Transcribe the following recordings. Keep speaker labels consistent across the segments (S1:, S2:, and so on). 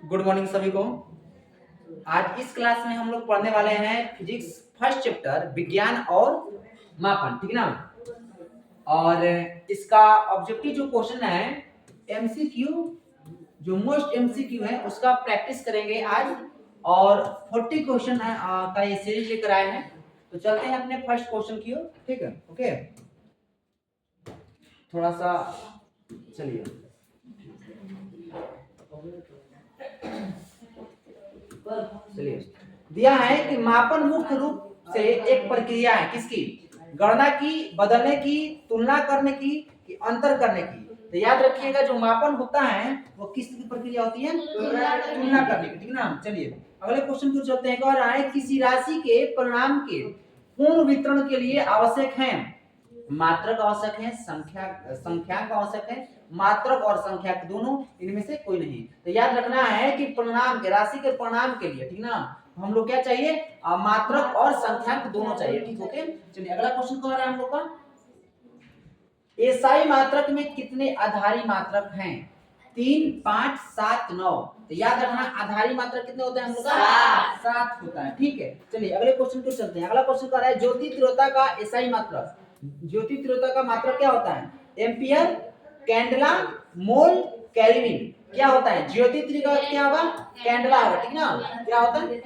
S1: Good morning सभी को। आज इस क्लास में हम लोग पढ़ने वाले हैं फिजिक्स फर्स्ट चैप्टर विज्ञान और मापन, ठीक ना। और इसका ऑब्जेक्टिव जो क्वेश्चन है एमसीक्यू, जो मोस्ट एमसीक्यू है उसका प्रैक्टिस करेंगे आज। और 40 क्वेश्चन का ये सीरीज लेकर आए हैं। तो चलते हैं अपने फर्स्ट क्वेश्चन की ओर, ठीक है। ओके, थोड़ा सा चलिए। चलिए, दिया है कि मापन मुख्य रूप से एक प्रक्रिया है किसकी? गणना की, बदलने की, तुलना करने की, कि अंतर करने की। तो याद रखिएगा जो मापन होता है वो किस की प्रक्रिया होती है? तुलना करने की, ठीक ना। चलिए अगले क्वेश्चन को चलते हैं। कह रहा है किसी राशि के परिणाम के पूर्ण वितरण के लिए आवश्यक है मात्रक आवश्यक है, संख्यांक आवश्यक है, मात्रक और संख्यक दोनों, इनमें से कोई नहीं। तो याद रखना है कि परिणाम के, राशि के परिणाम के लिए, ठीक ना, हम लोग क्या चाहिए? मात्रक और संख्यक दोनों चाहिए, ठीक। ओके, चलिए अगला क्वेश्चन कह रहा है हम लोग का, एसआई मात्रक में कितने आधारी मात्रक हैं? 3, 5, 7, 9। तो याद रखना आधारी मात्रक कितने होते हैं हम लोग का? 7 होता है, ठीक है। चलिए अगले क्वेश्चन को चलते हैं। अगला क्वेश्चन कह रहा है ज्योति तीव्रता का एसआई मात्रक। ज्योति तीव्रता का मात्रक क्या होता है? एम्पियर, कैंडला, मोल, केल्विन। क्या होता है? ज्योति तीव्रता क्या होगा? कैंडला होगा, ठीक ना। क्या होता है?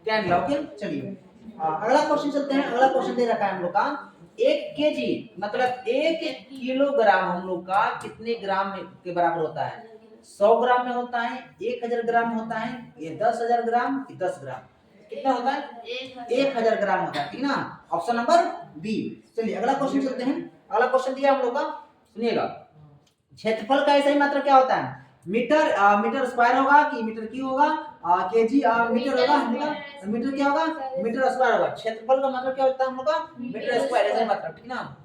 S1: कैंडला। ओके, चलिए अगला क्वेश्चन चलते हैं। अगला क्वेश्चन दे रखा है हम लोग का, 1 केजी मतलब 1 किलोग्राम हम लोग का कितने ग्राम के बराबर होता है? 100 ग्राम में होता है, 1000 ग्राम में होता है, ये 10,000 ग्राम कि 10 ग्राम? कितना होता है? 1000 ग्राम होता है, ठीक ना। Option number B. चलिए अगला क्वेश्चन चलते हैं। अगला क्वेश्चन दिया हम लोग का, सुनिएगा। क्षेत्रफल का सही मात्रक क्या होता है? मीटर, मीटर स्क्वायर होगा कि मीटर क्यूब होगा? केजी मीटर होगा, मीटर क्या होगा? मीटर स्क्वायर होगा। क्षेत्रफल का मतलब क्या होता है हम लोग का? मीटर स्क्वायर, ऐसा मतलब, ठीक ना।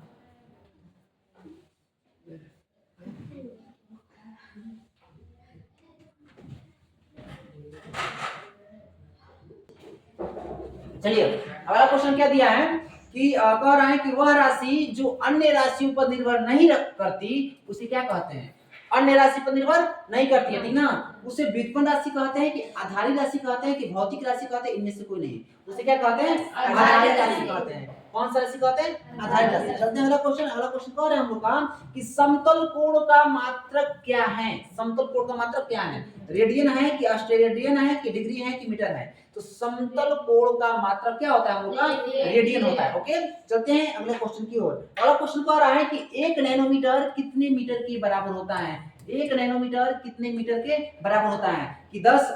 S1: चलिए अगला क्वेश्चन क्या दिया है कि कह रहा है कि वह राशि जो अन्य राशियों पर निर्भर नहीं करती उसे क्या कहते हैं? अन्य राशि पर निर्भर नहीं करती है, ठीक ना। उसे व्युत्पन्न राशि कहते हैं कि आधारी राशि कहते हैं कि भौतिक राशि कहते हैं? इनमें से कोई नहीं। उसे क्या कहते हैं? आधारी राशि कहते हैं। कौन सा राशि कहते हैं? आधारी राशि। चलते हैं अगला क्वेश्चन। अगला क्वेश्चन कह रहे हैं हम लोग का कि समतल कोण का मात्रक क्या है? समतल कोण का मात्रक क्या है? रेडियन है कि ऑस्ट्रेलियन है कि डिग्री है कि मीटर है? तो समतल कोण का मात्रक क्या होता है हम लोग का? रेडियन होता है। ओके, चलते हैं अगले क्वेश्चन की ओर। अगला क्वेश्चन कह रहा है कि 1 नैनोमीटर कितने मीटर के बराबर होता है? 1 नैनोमीटर कितने मीटर के बराबर होता है? कि 10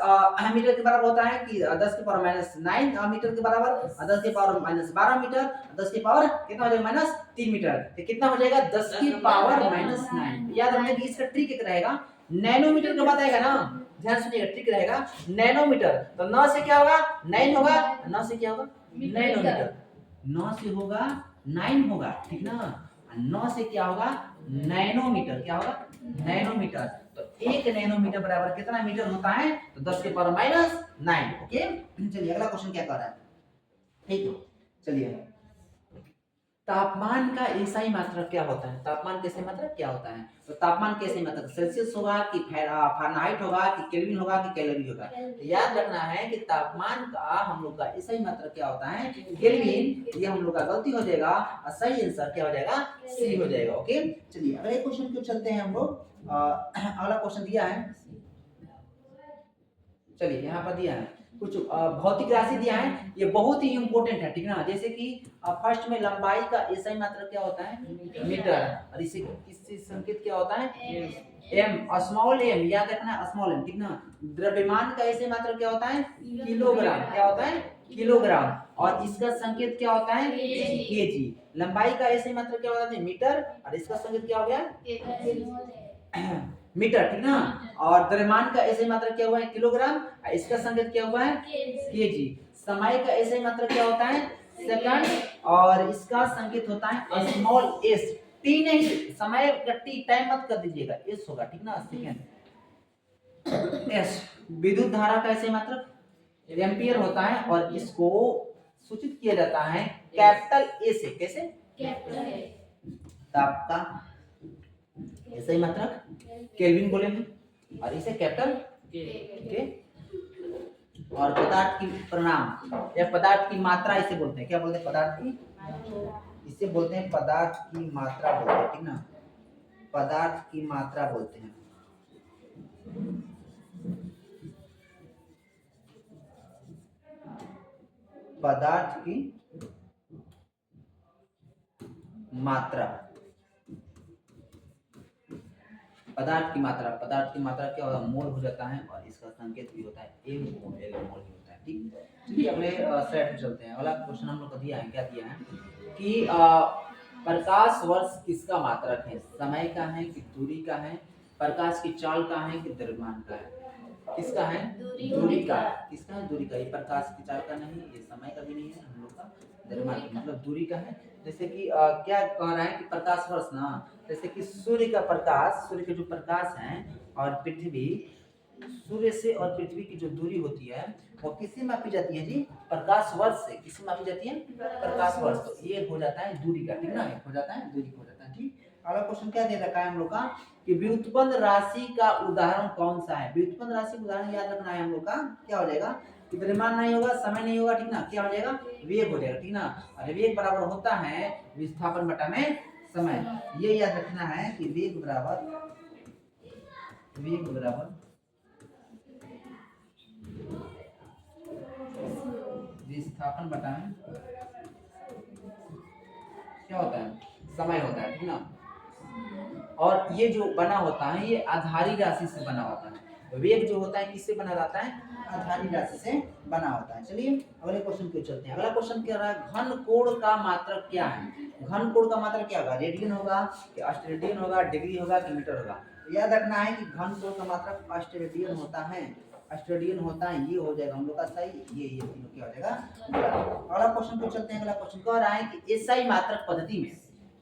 S1: मीटर के बराबर होता है कि 10 के पावर -9 मीटर के बराबर, 10 के पावर -12 मीटर, 10 के पावर कितना हो जाएगा? -3 मीटर। तो कितना हो जाएगा? 10 की पावर -9। याद रखना कि इसका ट्रिक एक रहेगा, नैनोमीटर के बाद आएगा ना, ध्यान सुनिएगा, ट्रिक रहेगा नैनोमीटर। तो 9 से क्या होगा? 9 होगा, 9 से क्या होगा? नैनोमीटर। 9 से होगा 9 होगा, ठीक ना। 9 से क्या होगा? नैनोमीटर। क्या होगा? नैनोमीटर। तो 1 नैनोमीटर बराबर कितना मीटर होता है? तो 10 के पावर -9। ओके, चलिए अगला क्वेश्चन क्या कर रहा है, ठीक है। चलिए तापमान का एसआई मात्रक क्या होता है? तापमान का एसआई मात्रक क्या होता है? तो तापमान का एसआई मात्रक सेल्सियस होगा कि फ़ारेनहाइट होगा कि केल्विन होगा कि कैलोरी होगा? तो याद रखना है कि तापमान का हम लोग का एसआई मात्रक क्या होता है? केल्विन। ये हम लोग का गलती हो जाएगा और सही आंसर क्या हो जाएगा? सी हो जाएगा। ओके, चलिए अगले क्वेश्चन को चलते हैं हम लोग। अगला क्वेश्चन दिया है, चलिए यहाँ पर दिया है कुछ भौतिक राशि दिया है, ये बहुत ही इंपॉर्टेंट है, ठीक ना। जैसे कि फर्स्ट में लंबाई का एसआई मात्रक क्या होता है? मीटर। और इसे इससे संकेत क्या होता है? M, small M. याद रखना स्मॉल एम, ठीक ना। द्रव्यमान का एसआई मात्रक क्या होता है? किलोग्राम। क्या होता है? किलोग्राम। और इसका संकेत क्या होता है? केजी। लंबाई का एसआई मात्रक क्या होता है? मीटर। और इसका संकेत क्या हो गया? मीटर, ठीक ना। और द्रव्यमान का एसआई मात्रक क्या हुआ है? किलोग्राम। इसका संकेत क्या हुआ है? केजी। समय का एसआई मात्रक क्या होता है? सेकंड। और इसका संकेत होता है स्मॉल एस। टी नहीं, समय का टी टाइम मत कर दीजिएगा, एस होगा, ठीक ना, सेकंड। एस। विद्युत धारा का एसआई मात्रक एम्पियर होता है और इसको सूचित किया जाता है कैपिटल ए से। कैसे? Capital A. तो आपका सही मात्रक केल्विन बोलेंगे और इसे कैपिटल ठीक है। और पदार्थ की परिमाण या पदार्थ की मात्रा इसे बोलते हैं, क्या बोलते हैं? पदार्थ की, इसे बोलते हैं पदार्थ की मात्रा बोलते हैं, ठीक ना, पदार्थ की मात्रा बोलते हैं। पदार्थ की मात्रा, पदार्थ की मात्रा, पदार्थ की मात्रा क्या होगा? मोल हो जाता है और इसका संकेत भी होता है एम मोल, एल मोल भी होता है, ठीक। चलिए अगले स्लाइड पे चलते हैं। अगला क्वेश्चन हम लोग को दिया है, क्या दिया है कि प्रकाश वर्ष किसका मात्रक है? समय का है कि दूरी का है? प्रकाश की चाल का है कि द्रव्यमान का है? किसका है? दूरी का। किसका है? दूरी का। ये प्रकाश की चाल का नहीं, ये समय का भी नहीं है, हम लोग का द्रव्यमान का, मतलब दूरी का है। जैसे कि क्या कह रहा है कि प्रकाश वर्ष ना, जैसे कि सूर्य का प्रकाश, सूर्य के जो प्रकाश है और पृथ्वी, सूर्य से और पृथ्वी की जो दूरी होती है वो किससे मापी जाती है जी? प्रकाश वर्ष से। किससे मापी जाती है? प्रकाश वर्ष। तो ये हो जाता है दूरी का, ठीक ना, हो जाता है दूरी हो जाता है, ठीक। अगला क्वेश्चन क्या दे रखा है हम लोग का कि व्युत्पन्न राशि का उदाहरण कौन सा है? व्युत्पन्न राशि का उदाहरण याद रखना है हम लोग का, क्या हो जाएगा? कि द्रव्यमान नहीं होगा, समय नहीं होगा, ठीक ना, क्या हो जाएगा? वेग हो जाएगा, ठीक ना। और वेग बराबर होता है विस्थापन बटा में समय। ये याद रखना है कि वेग बराबर विस्थापन बटा में क्या होता है? समय होता है, ठीक ना। और ये जो बना होता है ये आधारी राशि से बना होता है। वेग जो होता है किससे बना जाता है? आधारी राशि से बना होता है। चलिए अगले क्वेश्चन पे चलते हैं। अगला क्वेश्चन क्या रहा है? घन कोण का मात्रक क्या है? घन कोण का मात्रक क्या होगा? रेडियन होगा कि ऑस्ट्रेलियन होगा, डिग्री होगा कि मीटर होगा? याद रखना है कि घन कोण का मात्रक ऑस्ट्रेलियन होता है, ऑस्ट्रेलियन होता है। ये हो जाएगा हम लोग का सही, ये तीनों क्या हो जाएगा? अगला क्वेश्चन पे चलते हैं। अगला क्वेश्चन कह रहा है कि एसआई मात्रक पद्धति में,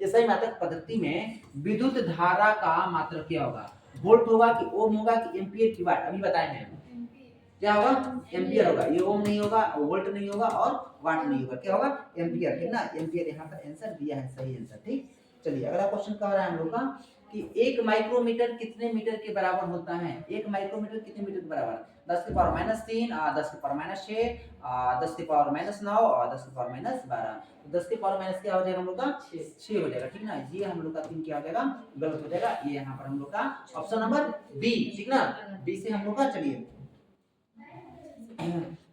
S1: एसआई मात्रक पद्धति में विद्युत धारा का मात्रक क्या होगा? वोल्ट होगा कि ओम होगा कि एम्पियर की वाट? अभी बताए हैं, क्या होगा? एम्पियर होगा। ये ओम नहीं होगा, वोल्ट नहीं होगा और वाट नहीं होगा, क्या होगा? एम्पियर, ठीक ना। एम्पियर यहाँ पर आंसर दिया है, सही आंसर, ठीक। चलिए अगला क्वेश्चन कह रहा है हम लोग का कि 1 माइक्रोमीटर कितने मीटर के बराबर होता है? 1 माइक्रोमीटर कितने मीटर के बराबर? 10 की पावर -3, 10 की पावर -6, 10 की पावर -9 और 10 की पावर -12। 10 की पावर माइनस क्या हो जाएगा हम लोग का? 6 हो जाएगा, ठीक ना। ये हम लोग का 3 क्या हो जाएगा? गलत हो जाएगा। ये यहाँ पर हम लोग का ऑप्शन नंबर बी, ठीक ना, बी से हम लोग का। चलिए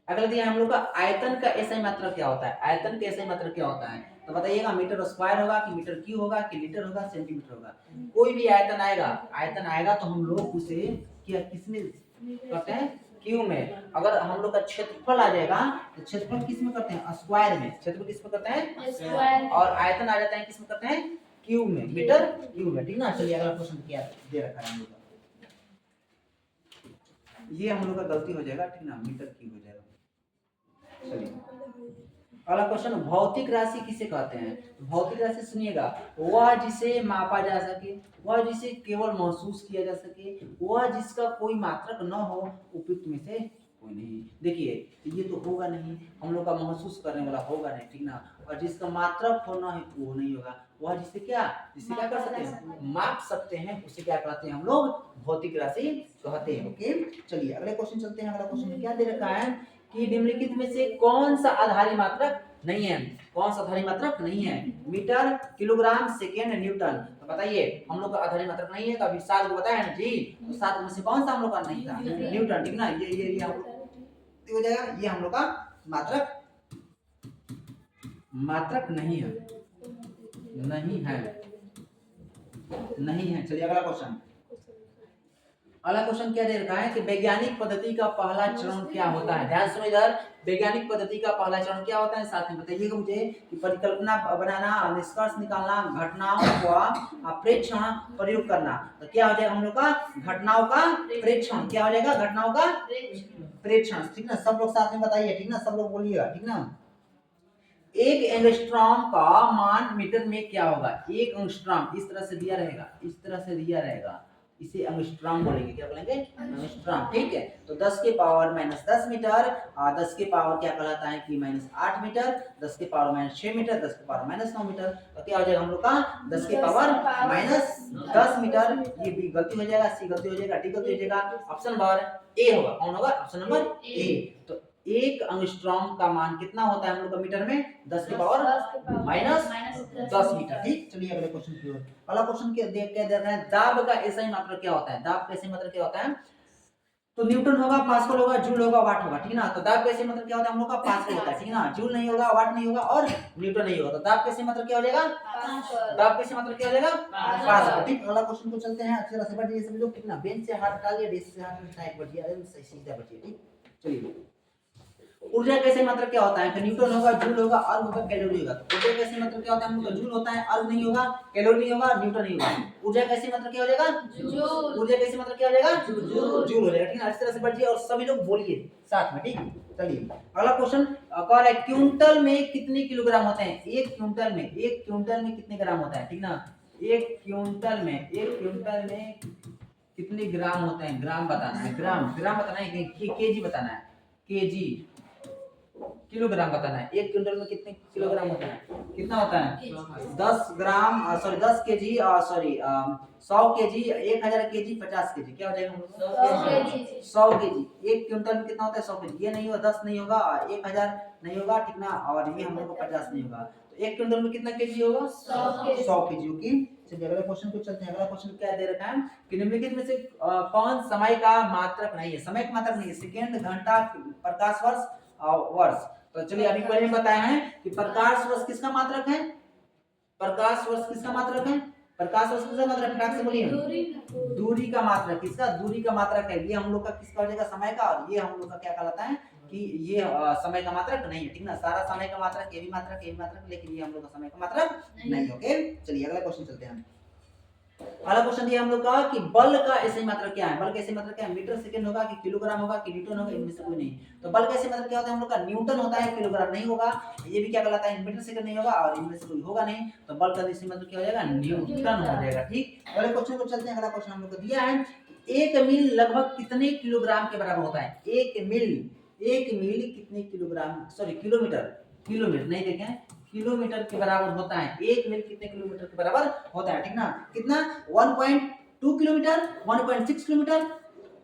S1: अगला दिया हम लोग का आयतन का एसआई मात्रक क्या होता है? आयतन का एसआई मात्रक क्या होता है? तो बताइएगा, मीटर स्क्वायर होगा कि मीटर क्यूब होगा कि लीटर होगा, सेंटीमीटर होगा? कोई भी आयतन आएगा तो हम लोग उसे क्या किसमें करते हैं? क्यूब में। अगर हम लोग का क्षेत्रफल आ जाएगा तो क्षेत्रफल किस में करते हैं? स्क्वायर में। क्षेत्रफल किस में करते हैं? स्क्वायर। और आयतन आ जाता है किस में करते हैं? क्यूब में, मीटर क्यूब में, ठीक ना। चलिए अगला क्वेश्चन क्या दे रखा है हम लोग का, ये हम लोग का गलती हो जाएगा, ठीक ना, मीटर क्यूब हो जाएगा। चलिए अगला क्वेश्चन, भौतिक राशि किसे कहते हैं? भौतिक राशि सुनिएगा, वह जिसे मापा जा सके, वह जिसे केवल महसूस किया जा सके, वह जिसका कोई मात्रक न हो, उपयुक्त में से कोई नहीं। देखिए ये तो होगा नहीं, हम लोग का महसूस करने वाला होगा नहीं, ठीक ना। और जिसका मात्रक होना है वो नहीं होगा। वह जिसे क्या कर सकते हैं? माप सकते हैं, उसे क्या कहते हैं हम लोग? भौतिक राशि कहते हैं। ओके चलिए अगले क्वेश्चन चलते हैं। अगला क्वेश्चन में क्या दे रखा है कि निम्नलिखित में से कौन सा आधारी मात्रक नहीं है? कौन सा आधारी मात्रक नहीं है? Metre, kilogram, second, newton. तो बताइए हम लोग का आधारी मात्रक नहीं है, तो अभी 7 को बताया ना जी, तो 7 में से कौन सा हम लोग का नहीं था? न्यूटन, ठीक ना। ये हम लोग हो जाएगा, ये हम लोग का मात्रक नहीं है, नहीं है। चलिए अगला क्वेश्चन, अगला क्वेश्चन क्या दे रखा है कि वैज्ञानिक पद्धति का पहला चरण क्या होता है? ध्यान सुनो इधर, वैज्ञानिक पद्धति का पहला चरण क्या होता है? साथ में बताइएगा मुझे कि परिकल्पना बनाना, निष्कर्ष निकालना, घटनाओं का प्रेक्षण, प्रयोग करना। तो क्या हो जाएगा हम लोग का? घटनाओं का प्रेक्षण। क्या हो जाएगा? घटनाओं का प्रेक्षण, ठीक ना। सब लोग साथ में बताइए, ठीक ना, सब लोग बोलिएगा, ठीक ना। 1 एंगस्ट्रॉम का मान मीटर में क्या होगा? 1 एंगस्ट्रॉम इस तरह से दिया रहेगा, इस तरह से दिया रहेगा। इसे एंगस्ट्रॉम बोलेंगे। क्या बोलेंगे? एंगस्ट्रॉम। ठीक है, तो 10 के पावर माइनस 10 मीटर, 10 के पावर क्या कहलाता है कि माइनस 8 मीटर, 10 के पावर माइनस 6 मीटर, 10 के पावर माइनस 9 मीटर। तो क्या हो जाएगा हम लोग का 10 के पावर माइनस 10 मीटर। ये बी गलती हो जाएगा, सी गलती हो जाएगा, डी गलती हो जाएगा। ऑप्शन नंबर ए होगा। कौन होगा? ऑप्शन नंबर ए। तो एक एंगस्ट्रॉम का मान कितना होता है हम लोग का मीटर में? 10 के पावर माइनस 10 मीटर। ठीक, चलिए अगले क्वेश्चन की ओर। अगला क्वेश्चन क्या दे रहा है? दाब का एसआई मात्रा क्या होता है? दाब का एसआई मात्रा क्या होता है? तो न्यूटन होगा, पास्कल होगा, जूल होगा, वाट होगा। ठीक ना, तो दाब का एसआई मात्रा क्या होता है हम लोग का? पास्कल होता है। ठीक ना, जूल नहीं होगा, वाट नहीं होगा और न्यूटन नहीं होगा। तो दाब का एसआई मात्रा क्या हो जाएगा? दाब का एसआई मात्रा क्या हो जाएगा? पास्कल। ठीक, अगला क्वेश्चन को चलते हैं। अच्छे तरह से बैठिए सभी लोग। कितना बेंच से हाथ हटाइए, डेस्क से हाथ उठाइए, बैठिए सीधा बैठिए। ठीक, चलिए। ऊर्जा कैसे मात्रा क्या होता है? तो न्यूटन होगा, जूल होगा, अर्ग होगा, कैलोरी होगा। तो ऊर्जा कैसे मात्रा क्या होता है हम लोग का? जूल होता है, अर्ग नहीं होगा, कैलोरी नहीं होगा, न्यूटन नहीं होगा। ऊर्जा कैसे मात्रा क्या हो जाएगा? जूल। ऊर्जा कैसे मात्रा क्या हो जाएगा? जूल हो जाएगा। ठीक है, इस तरह से बैठिए और सभी लोग बोलिए साथ में। ठीक, चलिए अगला क्वेश्चन कौन है? क्विंटल में कितने किलोग्राम होते हैं? एक क्विंटल में कितने ग्राम होता है? ठीक ना, एक क्विंटल में कितने ग्राम होते हैं? ग्राम बताना है, ग्राम बताना है, केजी बताना है, केजी। किलोग्राम बताना है। एक क्विंटल में कितने किलोग्राम होता है? कितना होता है? 10 gram, sorry 10 KG, sorry 100 KG, 1000 KG, 50 KG. क्या हो जाएगा हम लोग? 100 केजी। एक क्विंटल में कितना होता है? 100 केजी। ये नहीं होगा, 10 नहीं होगा, 1000 नहीं होगा। ठीक ना, और ये हम लोग को 50 नहीं होगा। तो एक क्विंटल में कितना केजी होगा? 100 केजी। ओके, चलिए अगले क्वेश्चन को चलते हैं। अगला क्वेश्चन क्या दे रखा है कि निम्नलिखित में से कौन समय का मात्रक नहीं है? समय का मात्रक नहीं है। सेकंड, घंटा, प्रकाश वर्ष, वर्ष। तो चलिए अभी पहले बताया है कि प्रकाश वर्ष किसका मात्रक है? प्रकाश वर्ष किसका मात्रक है? प्रकाश वर्ष किसका मात्रक? फटाक से बोलिए। दूरी का मात्रक किसका? दूरी का मात्रक है। ये हम लोग का किसका हो जाएगा? समय का। और ये हम लोग का क्या कहलाता है कि ये समय का मात्रक नहीं है। ठीक ना, सारा समय का मात्रक, ये भी मात्रक, ये भी मात्रक, लेकिन ये हम लोग का समय का मात्रक नहीं। ओके, चलिए अगला क्वेश्चन चलते हैं। अगला क्वेश्चन दिया हम लोग का कि बल का एसआई मात्रक क्या है? बल का एसआई मात्रक क्या है? मीटर सेकंड होगा कि किलोग्राम होगा कि न्यूटन होगा? इनमें से कोई नहीं। तो बल का एसआई मात्रक क्या होता है हम लोग का? न्यूटन होता है, किलोग्राम नहीं होगा। ये भी क्या कहलाता है? मीटर सेकंड नहीं होगा और इनमें से कोई होगा नहीं। तो बल का एसआई मात्रक क्या हो जाएगा? न्यूटन हो जाएगा। ठीक, अगले क्वेश्चन को चलते हैं। अगला क्वेश्चन हम लोग को दिया है 1 मील लगभग कितने किलोग्राम के बराबर होता है? 1 मील कितने किलोग्राम, सॉरी किलोमीटर नहीं देखें, किलोमीटर के बराबर होता है। 1 मील कितने किलोमीटर के बराबर होता है? ठीक ना, कितना? 1.2 किलोमीटर, 1.6 किलोमीटर,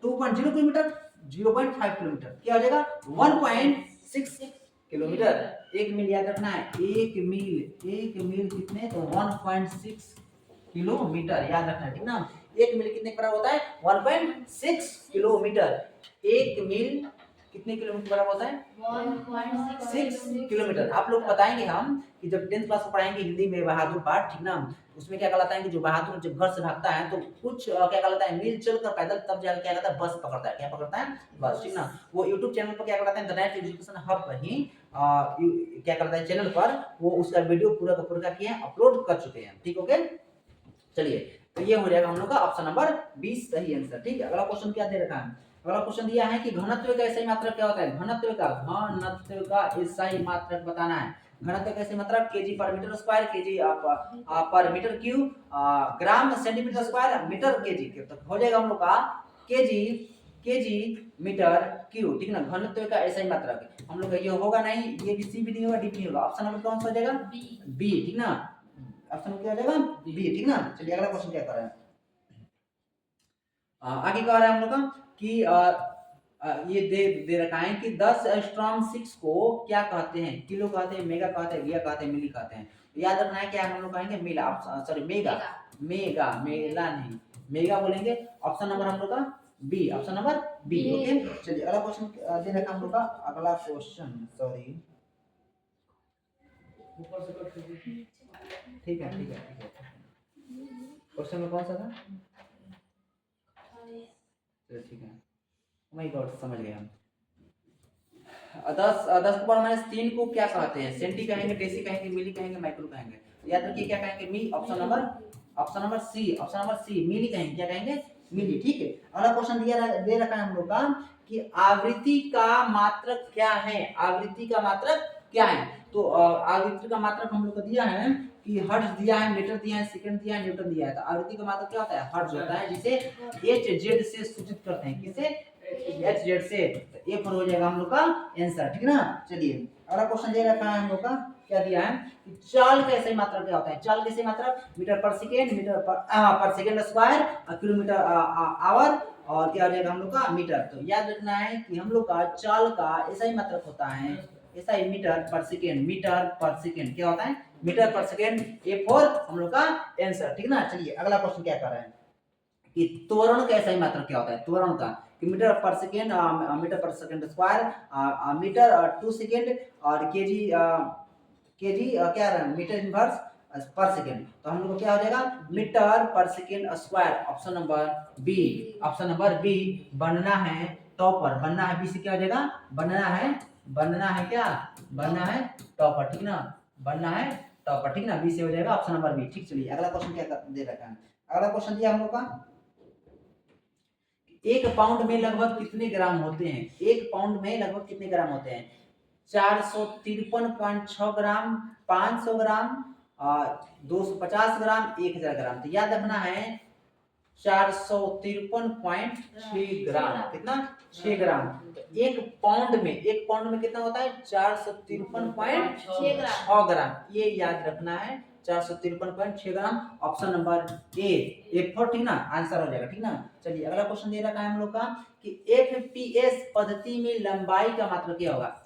S1: 2.0 किलोमीटर, 0.5 किलोमीटर। क्या हो जाएगा? 1.6 किलोमीटर। 1 मील याद रखना है। 1 मील कितने? तो 1.6 किलोमीटर याद रखना है। ठीक ना, 1 मील कितने के बराबर होता है? 1.6 किलोमीटर। 1 मील कितने किलोमीटर बराबर होता है? 1.6 किलोमीटर। आप लोग बताएंगे हम कि जब 10th क्लास में पढ़ाएंगे हिंदी में बहादुर पाठ। ठीक ना, उसमें क्या कहलाता है कि जो बहादुर जब घर से भागता है तो कुछ क्या कहलाता है, मील चलकर पैदल, तब जाकर क्या कहता है, बस पकड़ता है। क्या पकड़ता है? बस। ठीक ना, वो यूट्यूब चैनल पर क्या कहलाता है, द नेट एजुकेशन हब पर ही क्या कहलाता है, चैनल पर वो उसका वीडियो पूरा का पूरा किए हैं, अपलोड कर चुके हैं। ठीक, ओके, चलिए तो ये हो जाएगा हम लोग का ऑप्शन नंबर 20 सही आंसर। ठीक है, अगला क्वेश्चन क्या दे रखा है? अगला क्वेश्चन दिया है कि घनत्व का एसआई मात्रक क्या होता है? घनत्व का एसआई मात्रक बताना है। घनत्व का एसआई मात्रक KG per metre square, KG per metre cube, gram centimetre square, metre KG. तो हो जाएगा हम लोग का केजी मीटर क्यूब। ठीक ना, घनत्व का एसआई मात्रक हम लोग का ये होगा नहीं, ये भी सी भी नहीं होगा, डी भी नहीं होगा। ऑप्शन नंबर कौन सा हो जाएगा? बी। ठीक ना, ऑप्शन क्या हो जाएगा? बी। ठीक ना, चलिए अगला क्वेश्चन क्या कर रहा है? आगे कह रहा है हम लोग का कि ये दे रखा है कि 10 एंगस्ट्रॉम 6 को क्या कहते हैं? किलो कहते हैं, मेगा कहते हैं, गिगा कहते हैं, मिली कहते हैं। याद रखना है क्या हम लोग कहेंगे? मेला, सॉरी मेगा मेला नहीं, मेगा बोलेंगे। ऑप्शन नंबर हम लोग का B, option number B. Okay, चलिए अगला क्वेश्चन दे रखा हम लोग का। अगला क्वेश्चन, सॉरी, ठीक है, क्वेश्चन में कौन सा था? ठीक है, माय गॉड, समझ गए हम। 10 के पावर माइनस 3 को क्या कहते हैं? सेंटी कहेंगे, डेसी कहेंगे, मिली कहेंगे, माइक्रो कहेंगे। याद रखिए क्या कहेंगे? मी। ऑप्शन नंबर सी, मिली कहेंगे। क्या कहेंगे? मिली। ठीक है, अगला क्वेश्चन दे रखा है हम लोग का कि आवृत्ति का मात्रक क्या है? आवृत्ति का मात्रक क्या है? तो आवृत्ति का मात्रक हम लोग को दिया है कि हर्ट्ज दिया है, मीटर दिया है, सेकंड दिया है, न्यूटन दिया है। तो आवृत्ति का मात्रक क्या होता है? हर्ट्ज होता है, जिसे Hz से सूचित करते हैं। किसे? Hz से। तो ए पर हो जाएगा हम लोग का आंसर, ठीक ना। चलिए अगला क्वेश्चन दे रखा है हम लोग का, क्या दिया है कि चाल का सही मात्रक क्या होता है? चाल का सही मात्रक metre per second, metre per second square, kilometre our, और क्या हो जाएगा हम लोग का मीटर। तो याद रखना है कि हम लोग का चाल का ऐसा ही मात्रक होता है, ऐसा ही metre per second, metre per second क्या होता है? Metre per second. ए फोर हम लोग का आंसर, ठीक ना। चलिए अगला क्वेश्चन क्या कर रहे हैं कि त्वरण का सही मात्रक क्या होता है? त्वरण का कि metre per second, metre per second square, metre 2 second, और केजी क्या रहा है? Metre inverse per second. तो हम लोग को क्या हो जाएगा? Metre per second square. Option number B, option number B बनना है टॉपर, बनना है। बी से क्या हो जाएगा? बनना है, बनना है क्या? बनना है टॉपर, ठीक ना। बनना है टॉपर, ठीक ना। बी से हो जाएगा ऑप्शन नंबर बी, ठीक। चलिए अगला क्वेश्चन क्या दे रखा है? अगला क्वेश्चन दिया हम लोग का, एक पाउंड में लगभग कितने ग्राम होते हैं? एक पाउंड में लगभग कितने ग्राम होते हैं? 453.6 ग्राम, 500 ग्राम, 250 ग्राम, 1000 ग्राम। तो याद रखना है 453.6 ग्राम। कितना? 6 ग्राम। तो एक पाउंड में कितना होता है? 453.6 ग्राम। ये याद रखना है, 453.6 ग्राम। ऑप्शन नंबर ए फोर, ठीक ना। आंसर हो जाएगा, ठीक ना। चलिए अगला क्वेश्चन दे रखा है हम लोग का कि एफपीएस पद्धति में लंबाई का मात्रक क्या होगा?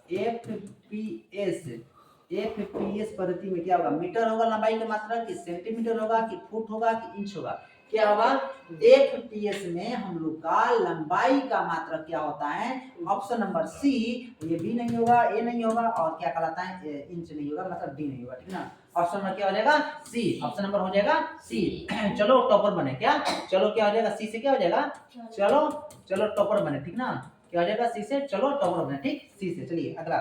S1: एफपीएस पद्धति में क्या होगा? मीटर होगा लंबाई का मात्रक, कि सेंटीमीटर होगा, कि फुट होगा, कि इंच होगा? क्या होगा? एफपीएस में हम लोग का लंबाई का मात्रक क्या होता है? Option number C. ये बी नहीं होगा, ए नहीं होगा, और क्या कहलाता है? इंच नहीं होगा, मतलब डी नहीं होगा, ठीक ना। ऑप्शन नंबर क्या हो जाएगा? सी। ऑप्शन नंबर हो जाएगा सी। चलो टॉपर बने क्या? चलो क्या हो जाएगा? सी से क्या हो जाएगा? चलो चलो टॉपर बने, ठीक ना। क्या हो जाएगा? सी से चलो टॉपर बने, ठीक। सी से। चलिए अगला,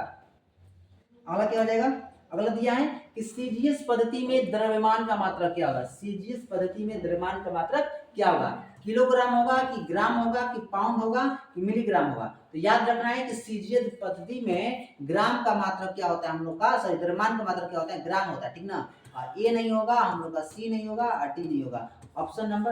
S1: अगला क्या हो जाएगा? अगला दिया है कि सीजीएस पद्धति में द्रव्यमान का मात्रक क्या होगा? सीजीएस पद्धति में द्रव्यमान का मात्रक क्या होगा? किलोग्राम होगा, कि ग्राम होगा, कि पाउंड होगा, कि मिलीग्राम होगा? तो याद रखना है कि सीजीएस पद्धति में ग्राम का मात्रक क्या होता है हम लोग का? सॉरी, द्रव्यमान का मात्रक क्या होता है? ग्राम होता है, ठीक ना। ए नहीं होगा हम लोग का, सी नहीं होगा, और डी नहीं होगा। ऑप्शन नंबर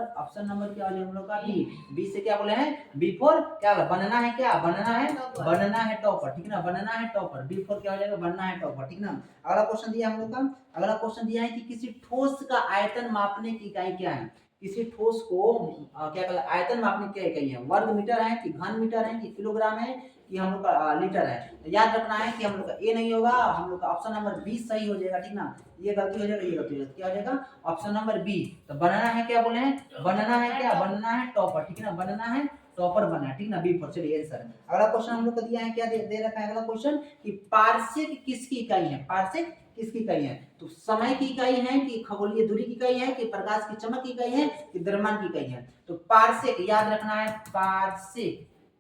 S1: क्या हो जाएगा हम लोग का? बी। बी से क्या बोले हैं? बी फोर क्या होगा? बनना है क्या? बनना है टॉपर, ठीक ना। बनना है टॉपर। बी फोर क्या हो जाएगा? बनना है टॉपर, ठीक ना। अगला क्वेश्चन दिया हम लोग का, अगला क्वेश्चन दिया है कि किसी ठोस का आयतन मापने की इकाई क्या है? किसी ठोस को क्या कहता है? आयतन मापने की इकाई है। वर्ग मीटर है, कि घन मीटर है, कि किलोग्राम है, कि हम लोग का लीटर है? तो याद रखना है कि हम लोग का ए नहीं होगा, हम लोग का ऑप्शन नंबर बी सही हो जाएगा, ठीक ना। ये गलती हो जाएगा, ये गलती हो जाएगा, क्या हो जाएगा? Option number B. तो बनाना है क्या बोले हैं? बनना है क्या? बनना है टॉपर, ठीक है ना। बनना है टॉपर बनना है, ठीक ना। B four. चलिए आंसर। अगला क्वेश्चन हम लोग को दिया है, क्या दे रखा है अगला क्वेश्चन कि पार्शिक किसकी इकाई है? पार्शिक किसकी इकाई है? तो समय की इकाई है, कि खगोलीय दूरी की इकाई है, कि प्रकाश की चमक की इकाई है, कि द्रव्यमान की इकाई है? तो पार्शिक याद रखना है,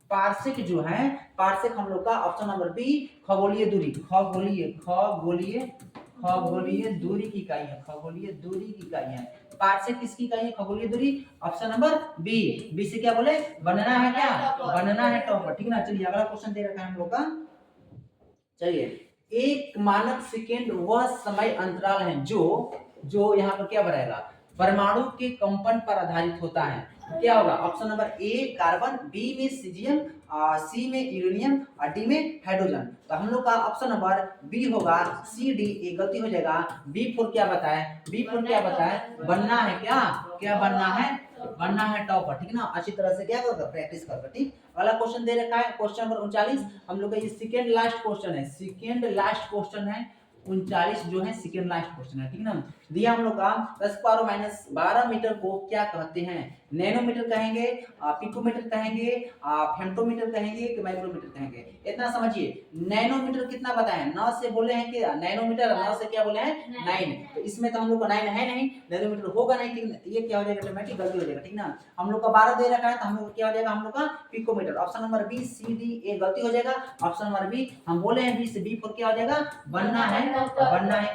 S1: पार्शिक जो है, पार्शिक हम लोग का ऑप्शन नंबर बी खगोलीय दूरी, खगोलीय दूरी की इकाई है, खगोलीय दूरी की इकाई है। पार्शिक किसकी इकाई है? खगोलीय दूरी। Option number B. बी से क्या बोले? बनना है क्या? बनना है टॉपर, ठीक ना। चलिए अगला क्वेश्चन दे रखा है हम लोग का। चलिए, एक मानक सेकेंड वह समय अंतराल है जो यहाँ पर क्या बनाएगा? परमाणु के कंपन पर आधारित होता है। क्या होगा? Option number A carbon, B में सीजियम, सी में यूरेनियम, और डी में हाइड्रोजन। तो हम लोग का ऑप्शन नंबर बी होगा। सी डी ए गलती हो जाएगा। बी फोर क्या बताए? बी फोर क्या बताए? बनना है क्या? क्या बनना है? बनना है टॉपर, ठीक ना। अच्छी तरह से क्या करोगे? प्रैक्टिस करोगे, ठीक। अगला क्वेश्चन दे रखा है, क्वेश्चन नंबर 39 हम लोग का ये सेकंड लास्ट क्वेश्चन है, सेकंड लास्ट क्वेश्चन है। 39 जो है सेकंड लास्ट क्वेश्चन है, ठीक ना। दिया हम लोग का 10⁻12 मीटर को क्या कहते हैं? नैनोमीटर कहेंगे, पिकोमीटर कहेंगे, फेम्टोमीटर कहेंगे, कि माइक्रोमीटर कहेंगे? इतना समझिए। नैनोमीटर कितना बताएं? 9 से बोले हैं कि नैनोमीटर 9 से क्या बोले हैं? 9। तो इसमें तो हम लोग का 9 है नहीं, नैनोमीटर होगा नहीं, ठीक ना। ये क्या हो जाएगा? ऑटोमेटिक गलती हो जाएगा, ठीक ना। हम लोग का 12 दे रखा है, तो हम लोग क्या हो जाएगा? हम लोग का picometre. Option number B C D A गलती हो जाएगा। ऑप्शन नंबर बी हम बोले हैं, बी से बी फोर क्या हो जाएगा? बनना है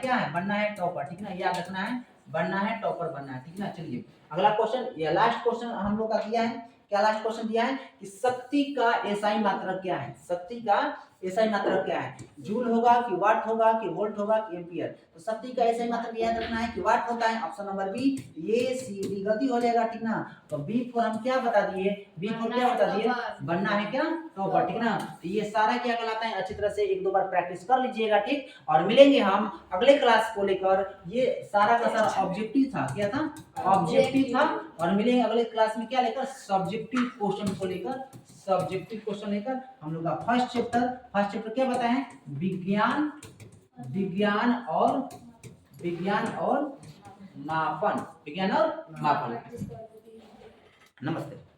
S1: क्या है? बनना है टॉपर, ठीक ना। याद रखना है, बनना है टॉपर बनना है, ठीक ना। चलिए अगला क्वेश्चन, ये लास्ट क्वेश्चन हम लोग का दिया है। क्या लास्ट क्वेश्चन दिया है कि शक्ति का एसआई मात्रक क्या है? शक्ति का एसआई मात्रक क्या है, जूल होगा कि वाट होगा कि वोल्ट होगा कि एम्पियर। तो शक्ति का एसआई मात्रक याद रखना है कि वाट होता है। ऑप्शन नंबर बी, ये सी डी गलती हो जाएगा, ठीक ना। तो बी फॉर हम क्या बता दिए, बी फॉर क्या बता दिए, बनना है क्या टॉपर, ठीक ना। तो ये सारा क्या कहलाता है, अच्छी तरह से एक दो बार प्रैक्टिस कर लीजिएगा, ठीक। और मिलेंगे हम अगले क्लास को लेकर। ये सारा का सारा ऑब्जेक्टिव था, क्या था, ऑब्जेक्टिव था। और मिलेंगे अगले क्लास में क्या लेकर, सब्जेक्टिव क्वेश्चन को लेकर, सब्जेक्टिव क्वेश्चन लेकर। हम लोग का फर्स्ट चैप्टर क्या बताएं, विज्ञान, विज्ञान और मापन, विज्ञान और मापन। नमस्ते।